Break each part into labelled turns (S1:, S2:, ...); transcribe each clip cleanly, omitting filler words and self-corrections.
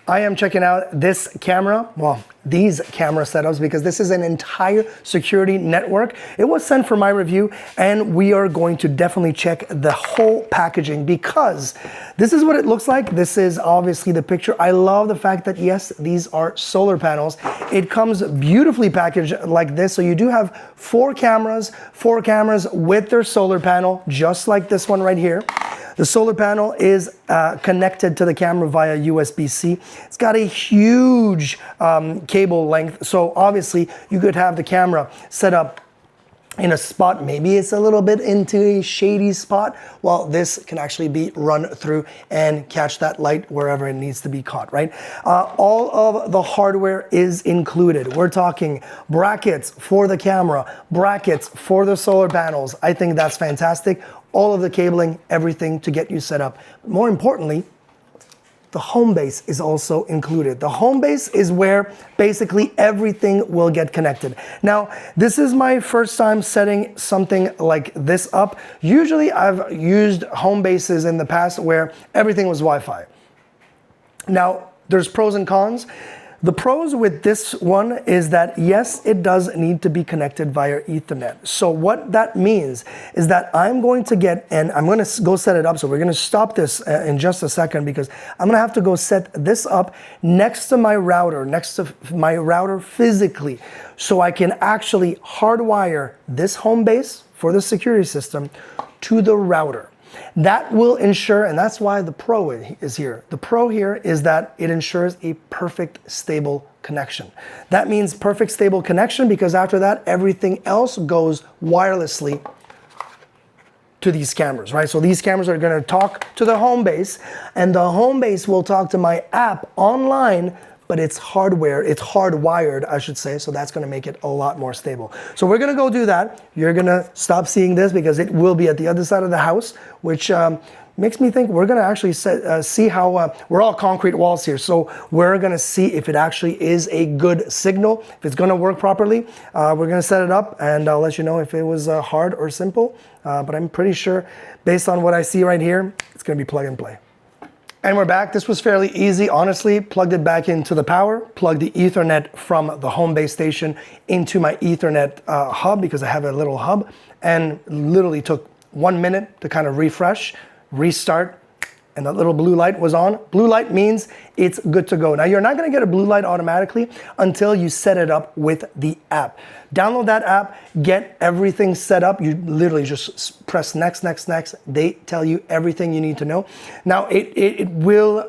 S1: I am checking out this camera, well, these camera setups, because this is an entire security network. It was sent for my review, and we are going to definitely check the whole packaging because this is what it looks like. This is obviously the picture. I love the fact that, yes, these are solar panels. It comes beautifully packaged like this. So you do have four cameras with their solar panel, just like this one right here. The solar panel is connected to the camera via USB-C. It's got a huge cable length, so obviously you could have the camera set up in a spot, maybe it's a little bit into a shady spot. Well, this can actually be run through and catch that light wherever it needs to be caught, right? All of the hardware is included. We're talking brackets for the camera, brackets for the solar panels. I think that's fantastic. All of the cabling, everything to get you set up. More importantly, the home base is also included. The home base is where basically everything will get connected. Now, this is my first time setting something like this up. Usually I've used home bases in the past where everything was Wi-Fi. Now, there's pros and cons. The pros with this one is that, yes, it does need to be connected via Ethernet. So what that means is that I'm going to get, and I'm going to go set it up. So we're going to stop this in just a second because I'm going to have to go set this up next to my router physically, so I can actually hardwire this home base for the security system to the router. That will ensure, and that's why the pro is here. The pro here is that it ensures a perfect, stable connection. That means perfect, stable connection because after that, everything else goes wirelessly to these cameras, right? So these cameras are gonna talk to the home base, and the home base will talk to my app online, but it's hardwired, I should say, so that's gonna make it a lot more stable. So we're gonna go do that. You're gonna stop seeing this because it will be at the other side of the house, which makes me think we're gonna actually see how, we're all concrete walls here, so we're gonna see if it actually is a good signal, if it's gonna work properly. We're gonna set it up and I'll let you know if it was hard or simple, but I'm pretty sure based on what I see right here, it's gonna be plug and play. And we're back. This was fairly easy, honestly. Plugged it back into the power, plugged the Ethernet from the home base station into my Ethernet hub because I have a little hub, and literally took 1 minute to kind of refresh, restart, and that little blue light was on. Blue light means it's good to go. Now, you're not gonna get a blue light automatically until you set it up with the app. Download that app, get everything set up. You literally just press next, next, next. They tell you everything you need to know. Now, it will,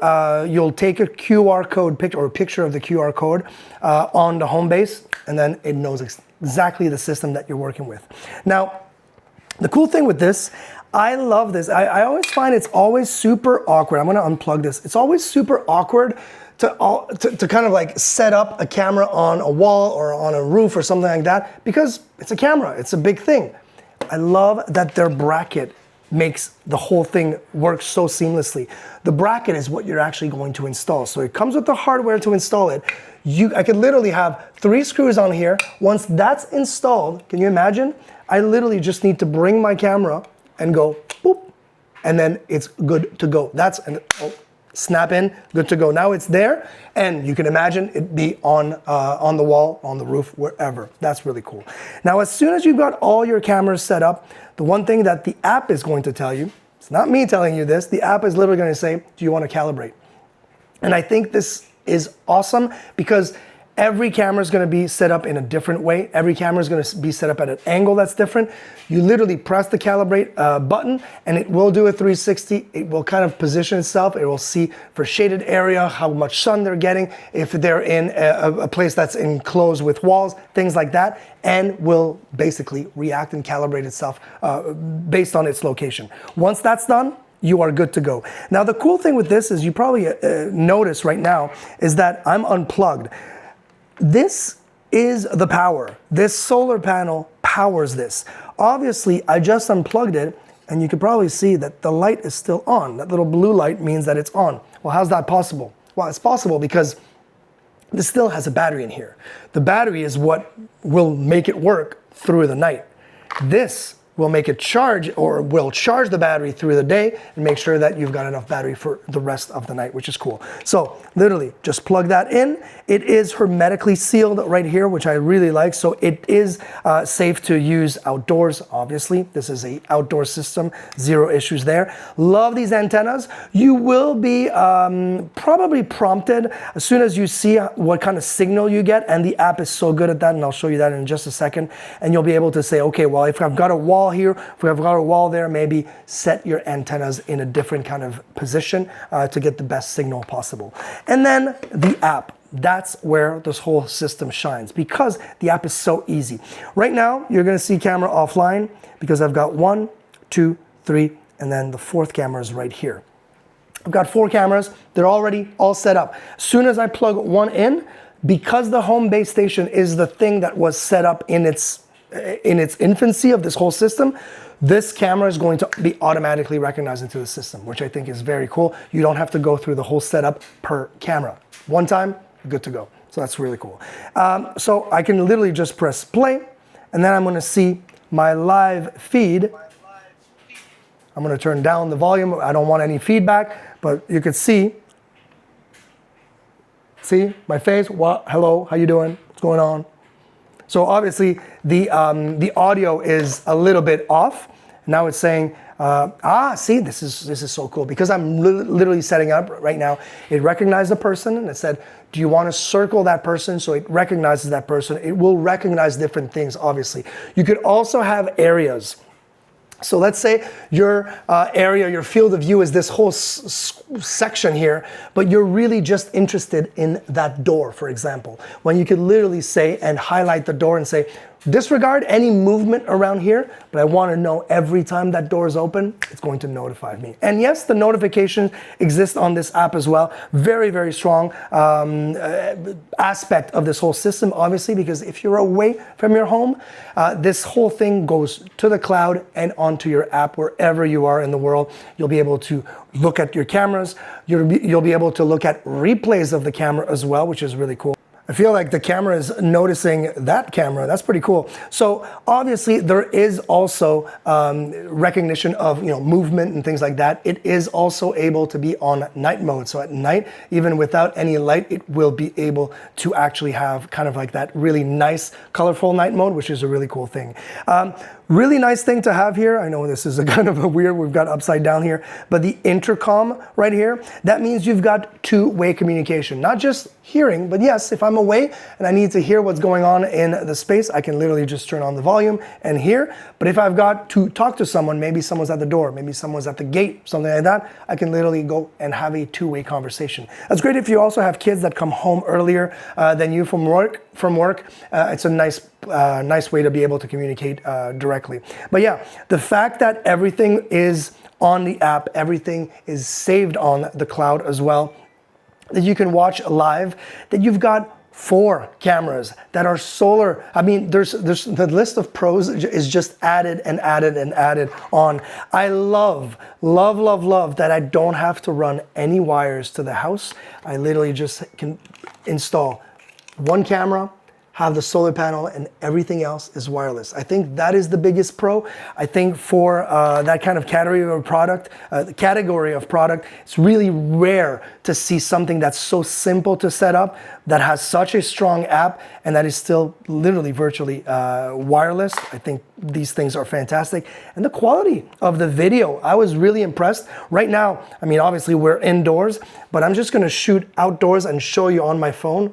S1: you'll take a QR code picture or a picture of the QR code on the home base, and then it knows exactly the system that you're working with. Now, the cool thing with this, I love this. I always find it's always super awkward. I'm gonna unplug this. It's always super awkward to kind of like set up a camera on a wall or on a roof or something like that because it's a camera, it's a big thing. I love that their bracket makes the whole thing work so seamlessly. The bracket is what you're actually going to install. So it comes with the hardware to install it. I could literally have 3 screws on here. Once that's installed, can you imagine? I literally just need to bring my camera and go boop, and then it's good to go. Snap in, good to go. Now it's there, and you can imagine it be on the wall, on the roof, wherever. That's really cool. Now, as soon as you've got all your cameras set up, the one thing that the app is going to tell you, it's not me telling you this, the app is literally gonna say, do you wanna calibrate? And I think this is awesome because every camera is going to be set up in a different way. Every camera is going to be set up at an angle that's different. You literally press the calibrate button and it will do a 360. It will kind of position itself. It will see for shaded area, how much sun they're getting, if they're in a place that's enclosed with walls, things like that, and will basically react and calibrate itself based on its location. Once that's done, you are good to go. Now, the cool thing with this is you probably notice right now is that I'm unplugged. This is the power. This solar panel powers this. Obviously, I just unplugged it, and you can probably see that the light is still on. That little blue light means that it's on. Well, how's that possible? Well, it's possible because this still has a battery in here. The battery is what will make it work through the night. This will make it charge, or will charge the battery through the day and make sure that you've got enough battery for the rest of the night, which is cool. So literally just plug that in. It is hermetically sealed right here, which I really like. So it is safe to use outdoors, obviously. This is a outdoor system, zero issues there. Love these antennas. You will be probably prompted as soon as you see what kind of signal you get, and the app is so good at that, and I'll show you that in just a second. And you'll be able to say, okay, well, if I've got a wall here, if I've got a wall there, maybe set your antennas in a different kind of position to get the best signal possible. And then the app. That's where this whole system shines, because the app is so easy. Right now, you're gonna see camera offline because I've got 1, 2, 3, and then the fourth camera is right here. I've got 4 cameras. They're already all set up. As soon as I plug one in, because the home base station is the thing that was set up in its infancy of this whole system, this camera is going to be automatically recognized into the system, which I think is very cool. You don't have to go through the whole setup per camera. One time, good to go. So that's really cool. So I can literally just press play, and then I'm gonna see my live feed. I'm gonna turn down the volume. I don't want any feedback, but you could see my face. What? Hello, how you doing? What's going on? So obviously the audio is a little bit off. Now it's saying, see, this is so cool, because I'm literally setting up right now. It recognized the person and it said, do you want to circle that person? So it recognizes that person. It will recognize different things, obviously. You could also have areas. So let's say your area, your field of view is this whole section here, but you're really just interested in that door, for example. When you could literally say and highlight the door and say, disregard any movement around here, but I want to know every time that door is open, it's going to notify me. And yes, the notifications exist on this app as well. Very, very strong aspect of this whole system, obviously, because if you're away from your home, this whole thing goes to the cloud and onto your app wherever you are in the world. You'll be able to look at your cameras. You'll be able to look at replays of the camera as well, which is really cool. I feel like the camera is noticing that camera. That's pretty cool. So obviously there is also recognition of movement and things like that. It is also able to be on night mode. So at night, even without any light, it will be able to actually have kind of like that really nice, colorful night mode, which is a really cool thing. Really nice thing to have here. I know this is a kind of a weird, we've got upside down here, but the intercom right here, that means you've got two-way communication, not just hearing, but yes, if I'm away and I need to hear what's going on in the space, I can literally just turn on the volume and hear. But if I've got to talk to someone, maybe someone's at the door, maybe someone's at the gate, something like that, I can literally go and have a two-way conversation. That's great if you also have kids that come home earlier than you from work. It's a nice way to be able to communicate directly. But yeah, the fact that everything is on the app, everything is saved on the cloud as well, that you can watch live, that you've got 4 cameras that are solar. I mean, there's the list of pros is just added and added and added on. I love that I don't have to run any wires to the house. I literally just can install 1 camera, have the solar panel, and everything else is wireless. I think that is the biggest pro. I think for that kind of category of product, it's really rare to see something that's so simple to set up, that has such a strong app, and that is still literally virtually wireless. I think these things are fantastic. And the quality of the video, I was really impressed. Right now, I mean, obviously we're indoors, but I'm just gonna shoot outdoors and show you on my phone.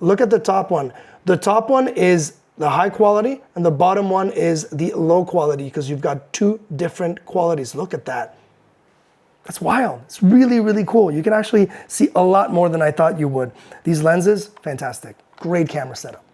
S1: Look at the top one. The top one is the high quality, and the bottom one is the low quality, because you've got 2 different qualities. Look at that. That's wild. It's really, really cool. You can actually see a lot more than I thought you would. These lenses, fantastic. Great camera setup.